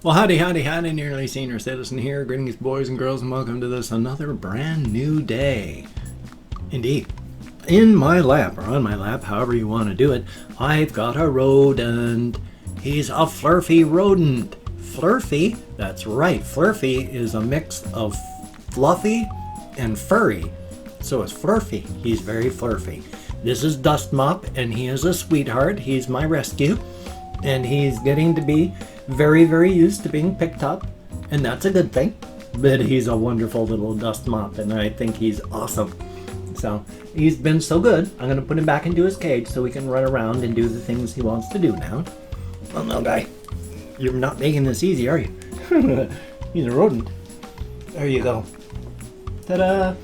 Well, howdy, nearly senior citizen here. Greetings, boys and girls, and welcome to this another brand new day. Indeed. In my lap, or on my lap, however you want to do it, I've got a rodent. He's a flurfy rodent. Flurfy? That's right. Flurfy is a mix of fluffy and furry. So it's flurfy. He's very flurfy. This is Dust Mop, and he is a sweetheart. He's my rescue, and he's getting to be very, very used to being picked up, and that's a good thing. But he's a wonderful little dust mop, and I think he's awesome. So he's been so good. I'm going to put him back into his cage so he can run around and do the things he wants to do now. Well, no, guy, you're not making this easy, are you? He's a rodent. There you go. Ta-da!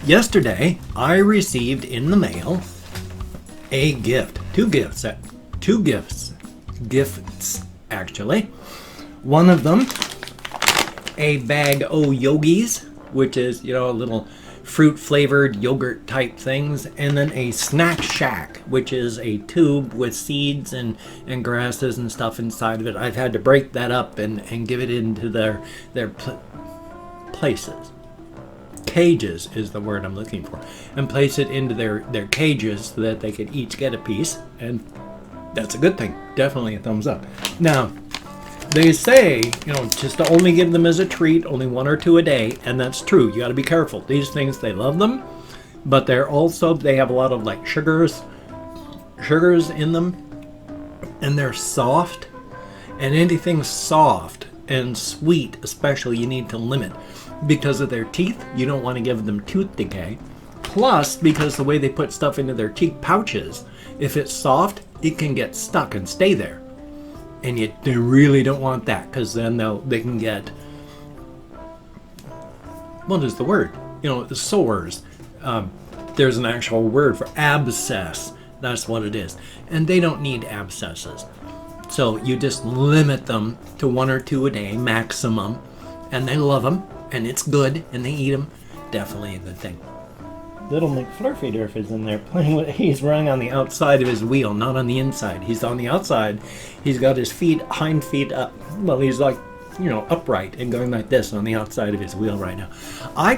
Yesterday, I received in the mail a gift. Two gifts, actually. One of them, a bag o' yogis, which is, a little fruit flavored yogurt type things, and then a snack shack, which is a tube with seeds and grasses and stuff inside of it. I've had to break that up and give it into their places. Cages is the word I'm looking for, and place it into their cages so that they could each get a piece, and that's a good thing. Definitely a thumbs up. Now, they say, just to only give them as a treat, only one or two a day, and that's true. You got to be careful. These things, they love them, but they have a lot of like sugars in them, and they're soft, and anything soft and sweet especially you need to limit. Because of their teeth, you don't want to give them tooth decay. Plus, because the way they put stuff into their teeth pouches, if it's soft, it can get stuck and stay there. And you really don't want that, because then they can get, what is the word? Sores. There's an actual word for abscess. That's what it is. And they don't need abscesses. So you just limit them to one or two a day maximum. And they love them. And it's good, and they eat them. Definitely a good thing. Little McFlurfy is in there playing with. He's running on the outside of his wheel, not on the inside. He's on the outside. He's got his hind feet up. Well, he's like, upright and going like this on the outside of his wheel right now. I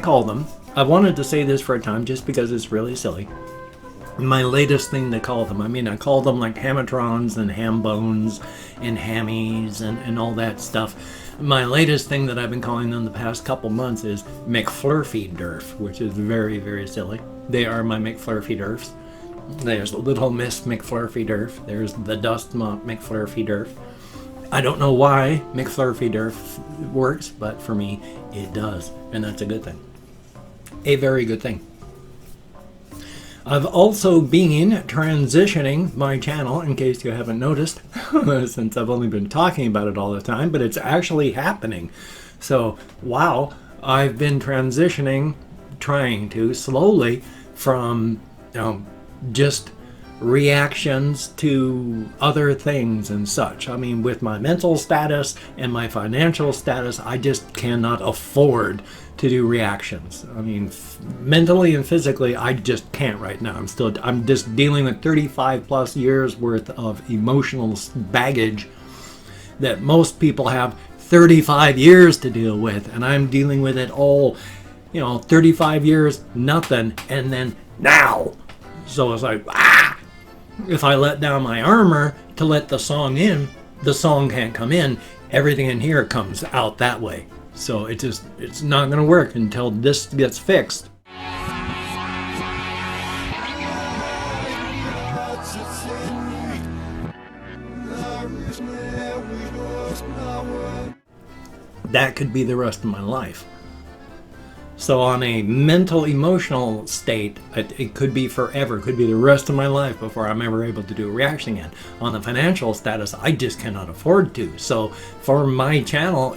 wanted to say this for a time just because it's really silly. My latest thing to call them. I call them like hamatrons and ham bones and hammies and all that stuff. My latest thing that I've been calling them the past couple months is McFlurfy, which is very, very silly. They are my McFlurfy. There's Little Miss McFlurfy. There's the Dust Mop McFlurfy. I don't know why McFlurfy works, but for me, it does. And that's a good thing. A very good thing. I've also been transitioning my channel, in case you haven't noticed, since I've only been talking about it all the time, but it's actually happening. So, wow, I've been transitioning, trying to, slowly, from just reactions to other things and such. With my mental status and my financial status, I just cannot afford to do reactions. Mentally and physically, I just can't right now. I'm just dealing with 35 plus years worth of emotional baggage that most people have 35 years to deal with, and I'm dealing with it all, 35 years, nothing, and then now. So it's like, if I let down my armor to let the song in, the song can't come in. Everything in here comes out that way. So it's not going to work until this gets fixed. That could be the rest of my life. So on a mental, emotional state, it could be forever. It could be the rest of my life before I'm ever able to do a reaction again. On the financial status, I just cannot afford to. So for my channel,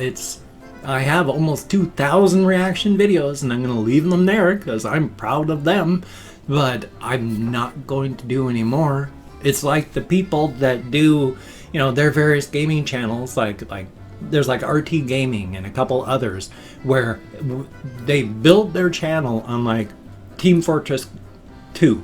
I have almost 2,000 reaction videos, and I'm going to leave them there because I'm proud of them, but I'm not going to do any more. It's like the people that do, their various gaming channels, like there's like RT Gaming and a couple others, where they build their channel on like Team Fortress 2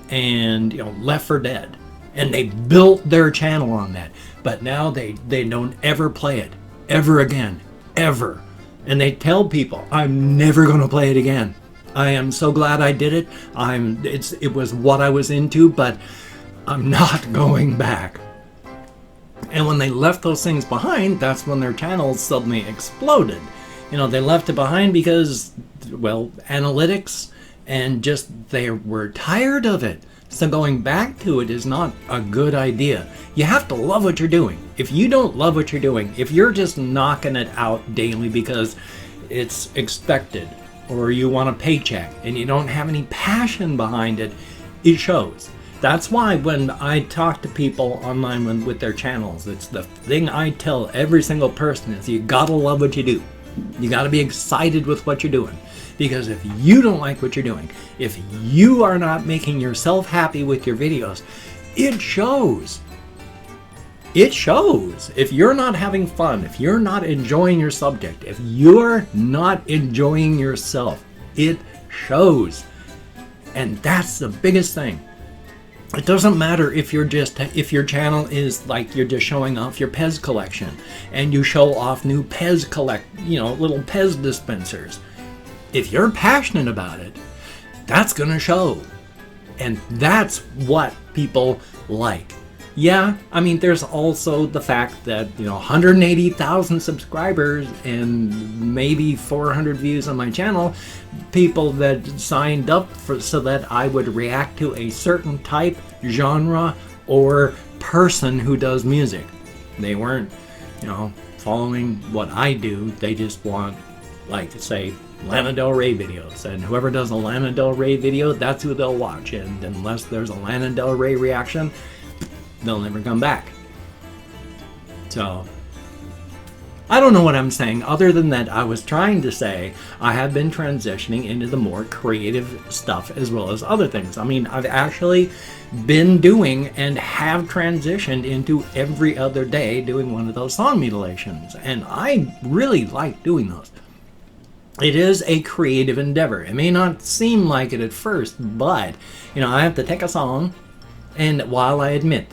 and Left 4 Dead, and they built their channel on that. but now they don't ever play it ever again, ever. And they tell people, I'm never going to play it again. I am so glad I did it. It was what I was into, but I'm not going back. And when they left those things behind, that's when their channels suddenly exploded. You know, they left it behind because, well, analytics, and just they were tired of it. So going back to it is not a good idea. You have to love what you're doing. If you don't love what you're doing, if you're just knocking it out daily because it's expected, or you want a paycheck and you don't have any passion behind it, it shows. That's why when I talk to people online with their channels, it's the thing I tell every single person is you gotta love what you do. You gotta be excited with what you're doing. Because if you don't like what you're doing, if you are not making yourself happy with your videos, it shows. It shows. If you're not having fun, if you're not enjoying your subject, if you're not enjoying yourself, it shows. And that's the biggest thing. It doesn't matter if your channel is like you're just showing off your Pez collection and you show off new Pez little Pez dispensers. If you're passionate about it, that's gonna show. And that's what people like. Yeah, I mean, there's also the fact that, 180,000 subscribers and maybe 400 views on my channel, people that signed up so that I would react to a certain type, genre, or person who does music. They weren't, following what I do. They just want, like, say, Lana Del Rey videos, and whoever does a Lana Del Rey video, that's who they'll watch. And unless there's a Lana Del Rey reaction, they'll never come back. So I don't know what I'm saying other than that I was trying to say I have been transitioning into the more creative stuff as well as other things. I mean, I've actually been doing and have transitioned into every other day doing one of those song mutilations, and I really like doing those. It is a creative endeavor. It may not seem like it at first, but I have to take a song, and while I admit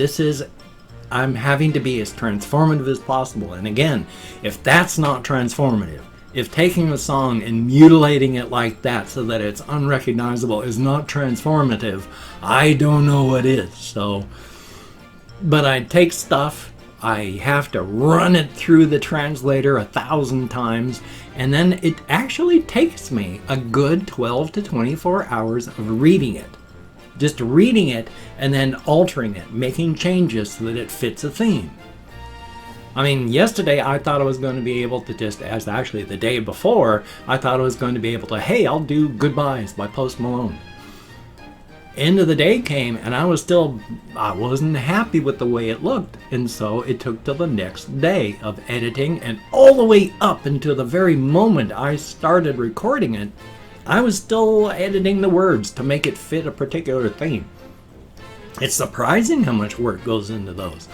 I'm having to be as transformative as possible, and again, if that's not transformative, if taking a song and mutilating it like that so that it's unrecognizable is not transformative, I don't know what is. So, but I take stuff, I have to run it through the translator 1,000 times, and then it actually takes me a good 12 to 24 hours of reading it. Just reading it and then altering it, making changes so that it fits a theme. I mean, yesterday I thought I was going to be able to the day before, I thought I was going to be able to, hey, I'll do Goodbyes by Post Malone. End of the day came and I wasn't happy with the way it looked, and so it took till the next day of editing, and all the way up until the very moment I started recording it, I was still editing the words to make it fit a particular theme. It's surprising how much work goes into those.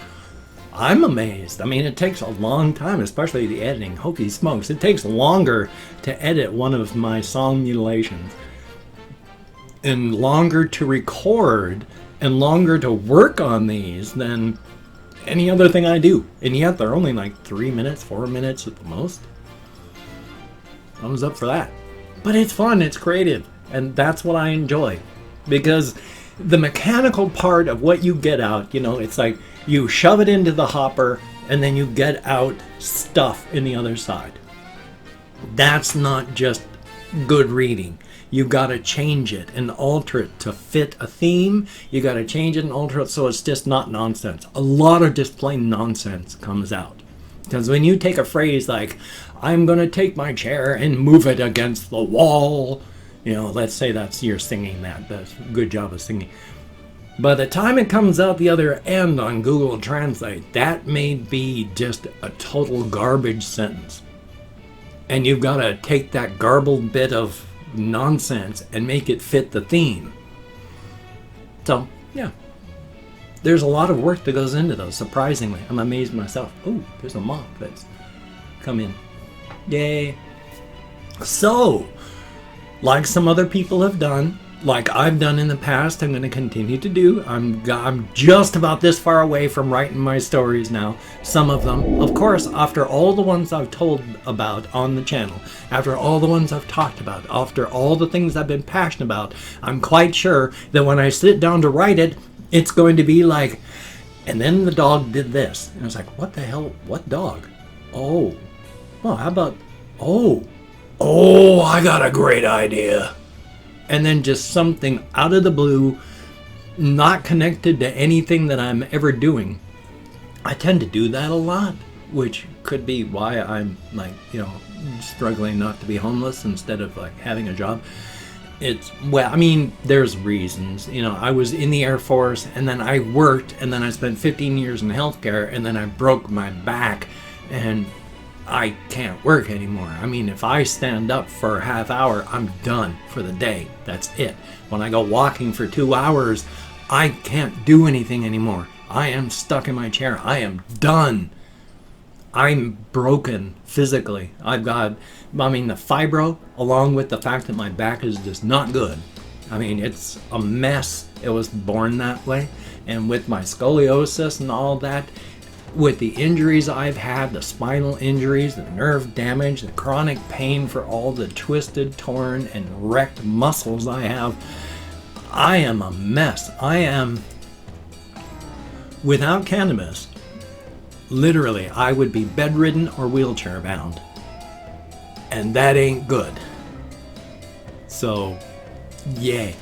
I'm amazed. I mean, it takes a long time, especially the editing. Holy smokes, it takes longer to edit one of my song mutilations, and longer to record, and longer to work on these than any other thing I do. And yet they're only like 3 minutes, 4 minutes at the most. Thumbs up for that. But it's fun, it's creative, and that's what I enjoy. Because the mechanical part of what you get out, it's like you shove it into the hopper and then you get out stuff in the other side. That's not just good reading. You gotta change it and alter it to fit a theme. You gotta change it and alter it so it's just not nonsense. A lot of just plain nonsense comes out. Because when you take a phrase like, I'm gonna take my chair and move it against the wall, let's say that's you're singing that. That's a good job of singing. By the time it comes out the other end on Google Translate, that may be just a total garbage sentence. And you've gotta take that garbled bit of nonsense and make it fit the theme. So, yeah. There's a lot of work that goes into those, surprisingly. I'm amazed myself. Oh, there's a moth that's come in. Yay. So, like some other people have done, like I've done in the past, I'm going to continue to do. I'm just about this far away from writing my stories now. Some of them, of course, after all the ones I've told about on the channel, after all the ones I've talked about, after all the things I've been passionate about, I'm quite sure that when I sit down to write it, it's going to be like, and then the dog did this. And I was like, what the hell? What dog? Oh, well, how about, oh, I got a great idea. And then just something out of the blue, not connected to anything that I'm ever doing. I tend to do that a lot, which could be why I'm like, struggling not to be homeless instead of like having a job. Well, I mean, there's reasons. I was in the Air Force, and then I worked, and then I spent 15 years in healthcare, and then I broke my back, and I can't work anymore. I mean, if I stand up for a half hour, I'm done for the day. That's it. When I go walking for 2 hours, I can't do anything anymore. I am stuck in my chair. I am done. I'm broken physically. The fibro, along with the fact that my back is just not good. I mean, it's a mess. It was born that way. And with my scoliosis and all that, with the injuries I've had, the spinal injuries, the nerve damage, the chronic pain for all the twisted, torn, and wrecked muscles I have, I am a mess. I am, without cannabis, literally, I would be bedridden or wheelchair bound. And that ain't good. So, yay.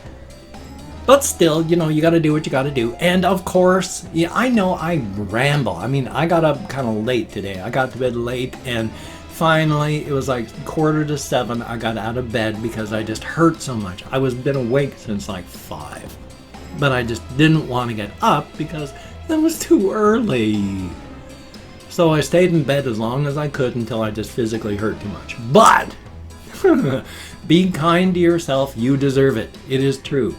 But still, you got to do what you got to do. And of course, I know I ramble. I mean, I got up kind of late today. I got to bed late, and finally, it was like 6:45. I got out of bed because I just hurt so much. I was been awake since like 5. But I just didn't want to get up because it was too early. So I stayed in bed as long as I could until I just physically hurt too much. But be kind to yourself. You deserve it. It is true.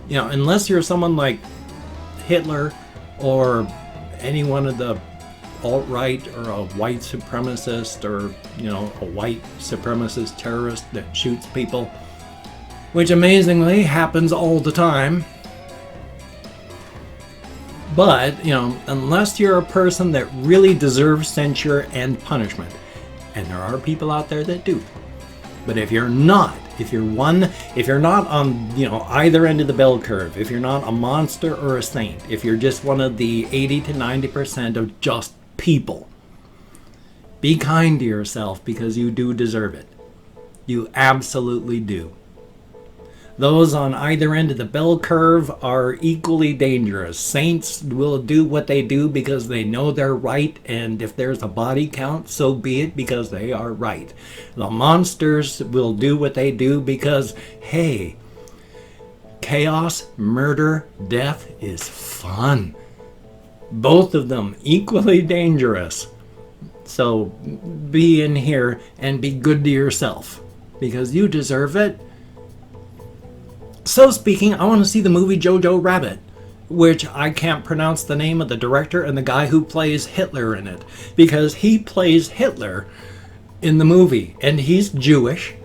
Unless you're someone like Hitler or any one of the alt-right or a white supremacist or, a white supremacist terrorist that shoots people, which amazingly happens all the time. But, unless you're a person that really deserves censure and punishment, and there are people out there that do. But if you're not, if you're not on, either end of the bell curve, if you're not a monster or a saint, if you're just one of the 80 to 90% of just people, be kind to yourself because you do deserve it. You absolutely do. Those on either end of the bell curve are equally dangerous. Saints will do what they do because they know they're right, and if there's a body count, so be it, because they are right. The monsters will do what they do because, hey, chaos, murder, death is fun. Both of them equally dangerous. So be in here and be good to yourself because you deserve it. So speaking, I want to see the movie Jojo Rabbit, which I can't pronounce the name of the director and the guy who plays Hitler in it, because he plays Hitler in the movie, and he's Jewish,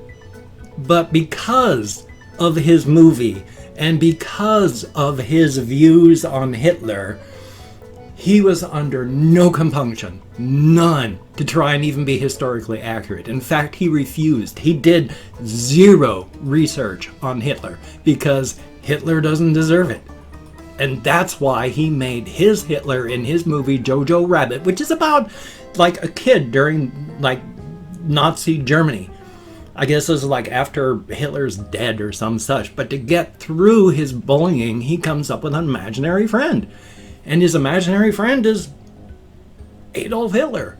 but because of his movie and because of his views on Hitler, he was under no compunction, none, to try and even be historically accurate. In fact, he refused. He did zero research on Hitler because Hitler doesn't deserve it. And that's why he made his Hitler in his movie Jojo Rabbit, which is about like a kid during like Nazi Germany. I guess this is like after Hitler's dead or some such. But to get through his bullying, he comes up with an imaginary friend. And his imaginary friend is Adolf Hitler.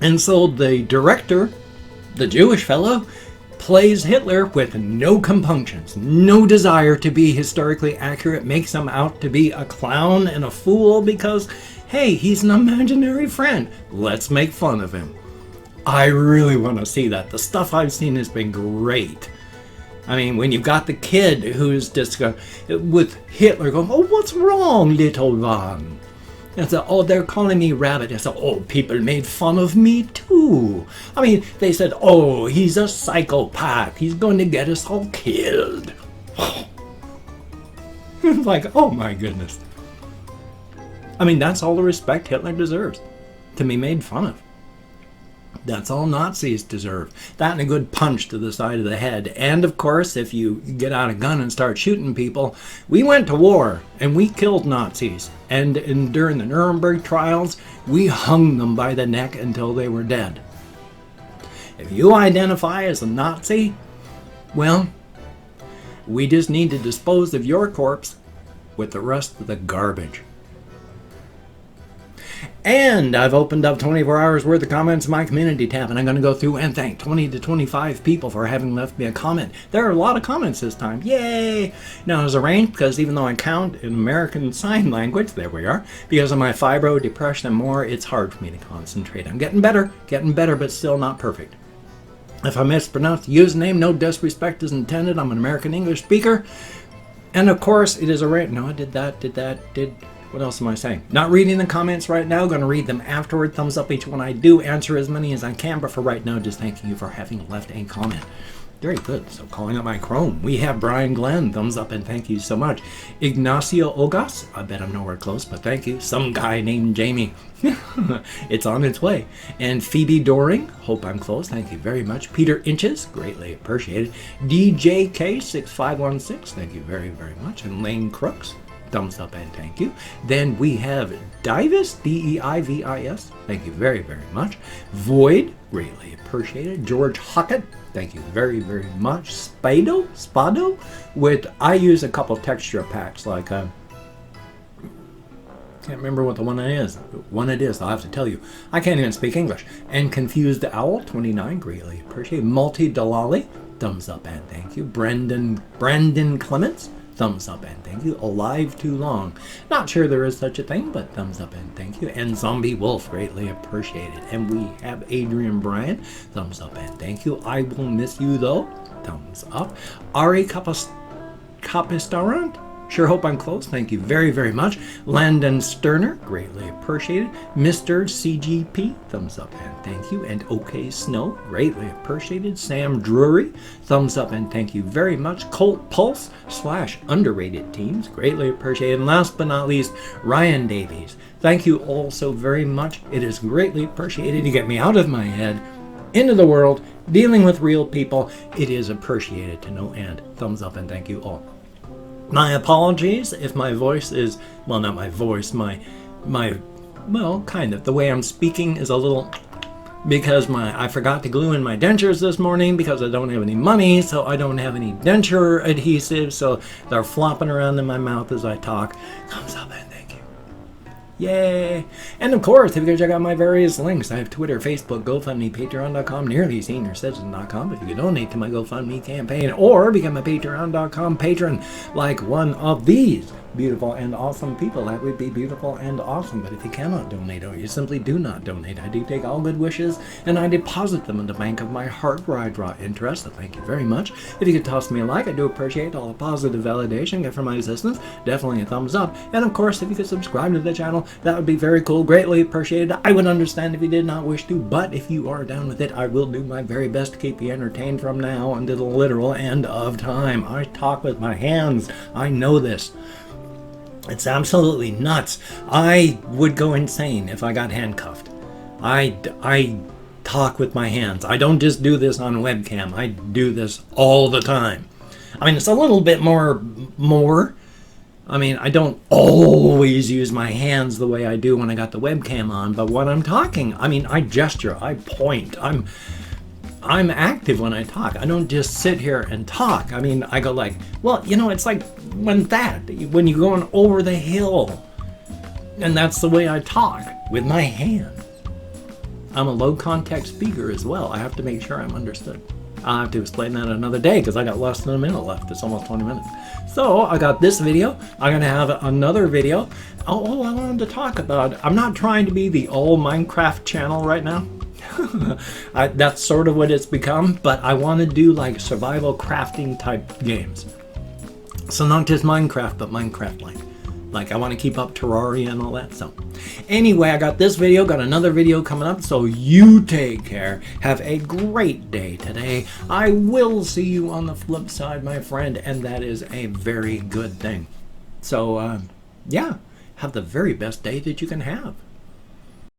And so the director, the Jewish fellow, plays Hitler with no compunctions, no desire to be historically accurate, makes him out to be a clown and a fool because, hey, he's an imaginary friend. Let's make fun of him. I really want to see that. The stuff I've seen has been great. I mean, when you've got the kid who's just with Hitler going, oh, what's wrong, little one? And said, oh, they're calling me rabbit. I said, oh, people made fun of me too. I mean, they said, oh, he's a psychopath. He's going to get us all killed. It's like, oh my goodness. I mean, that's all the respect Hitler deserves, to be made fun of. That's all Nazis deserve. That and a good punch to the side of the head. And of course, if you get out a gun and start shooting people, we went to war and we killed Nazis. And during the Nuremberg trials, we hung them by the neck until they were dead. If you identify as a Nazi, well, we just need to dispose of your corpse with the rest of the garbage. And I've opened up 24 hours worth of comments in my community tab, and I'm going to go through and thank 20 to 25 people for having left me a comment. There are a lot of comments this time. Yay! Now, as arranged, because even though I count in American Sign Language, there we are, because of my fibro, depression, and more, it's hard for me to concentrate. I'm getting better, but still not perfect. If I mispronounce the username, no disrespect is intended. I'm an American English speaker. And of course, it is arranged. No, I did. What else am I saying? Not reading the comments right now. Going to read them afterward. Thumbs up each one I do. Answer as many as I can. But for right now, just thanking you for having left a comment. Very good. So calling up my Chrome. We have Brian Glenn. Thumbs up and thank you so much. Ignacio Ogas. I bet I'm nowhere close, but thank you. Some guy named Jamie. It's on its way. And Phoebe Doring. Hope I'm close. Thank you very much. Peter Inches. Greatly appreciated. DJK6516. Thank you very, very much. And Lane Crooks. Thumbs up and thank you. Then we have Divis, D-E-I-V-I-S. Thank you very, very much. Void, greatly appreciated. George Hockett, thank you very, very much. Spado, I use a couple texture packs like can't remember what the one it is. I'll have to tell you. I can't even speak English. And Confused Owl, 29, greatly appreciated. Multi Dalali, thumbs up and thank you. Brandon Clements, thumbs up and thank you. Alive Too Long. Not sure there is such a thing, but thumbs up and thank you. And Zombie Wolf, greatly appreciated. And we have Adrian Bryan, thumbs up and thank you. I Will Miss You Though, thumbs up. Ari Capistarant, sure hope I'm close. Thank you very, very much. Landon Sterner, greatly appreciated. Mr. CGP, thumbs up and thank you. And OK Snow, greatly appreciated. Sam Drury, thumbs up and thank you very much. Colt Pulse / underrated teams, greatly appreciated. And last but not least, Ryan Davies. Thank you all so very much. It is greatly appreciated to get me out of my head, into the world, dealing with real people. It is appreciated to no end. Thumbs up and thank you all. My apologies if my voice is, well, not my voice, well, kind of. The way I'm speaking is a little, because I forgot to glue in my dentures this morning because I don't have any money, so I don't have any denture adhesive, so they're flopping around in my mouth as I talk. Thumbs up and thank you. Yay! And of course, if you go check out my various links, I have Twitter, Facebook, GoFundMe, Patreon.com, NearlySeniorCitizen.com. If you can donate to my GoFundMe campaign or become a Patreon.com patron like one of these beautiful and awesome people, that would be beautiful and awesome. But if you cannot donate, or you simply do not donate, I do take all good wishes and I deposit them in the bank of my heart where I draw interest. So thank you very much. If you could toss me a like, I do appreciate all the positive validation I get from my existence. Definitely a thumbs up. And of course, if you could subscribe to the channel, that would be very cool. Greatly appreciated. I would understand if you did not wish to, but if you are down with it, I will do my very best to keep you entertained from now until the literal end of time. I talk with my hands. I know this. It's absolutely nuts. I would go insane if I got handcuffed. I talk with my hands. I don't just do this on webcam. I do this all the time. I mean, it's a little bit more. I mean, I don't always use my hands the way I do when I got the webcam on, but when I'm talking, I mean, I gesture, I point, I'm active when I talk. I don't just sit here and talk. I mean, I go like, well, you know, it's like when you're going over the hill. And that's the way I talk, with my hands. I'm a low context speaker as well. I have to make sure I'm understood. I'll have to explain that another day because I got less than a minute left. It's almost 20 minutes. So I got this video. I'm going to have another video. Oh, I wanted to talk about, I'm not trying to be the all Minecraft channel right now. That's sort of what it's become, but I want to do like survival crafting type games. So not just Minecraft, but Minecraft-like. Like I want to keep up Terraria and all that stuff. Anyway, I got this video, got another video coming up, so you take care. Have a great day today. I will see you on the flip side, my friend, and that is a very good thing. So, yeah, have the very best day that you can have.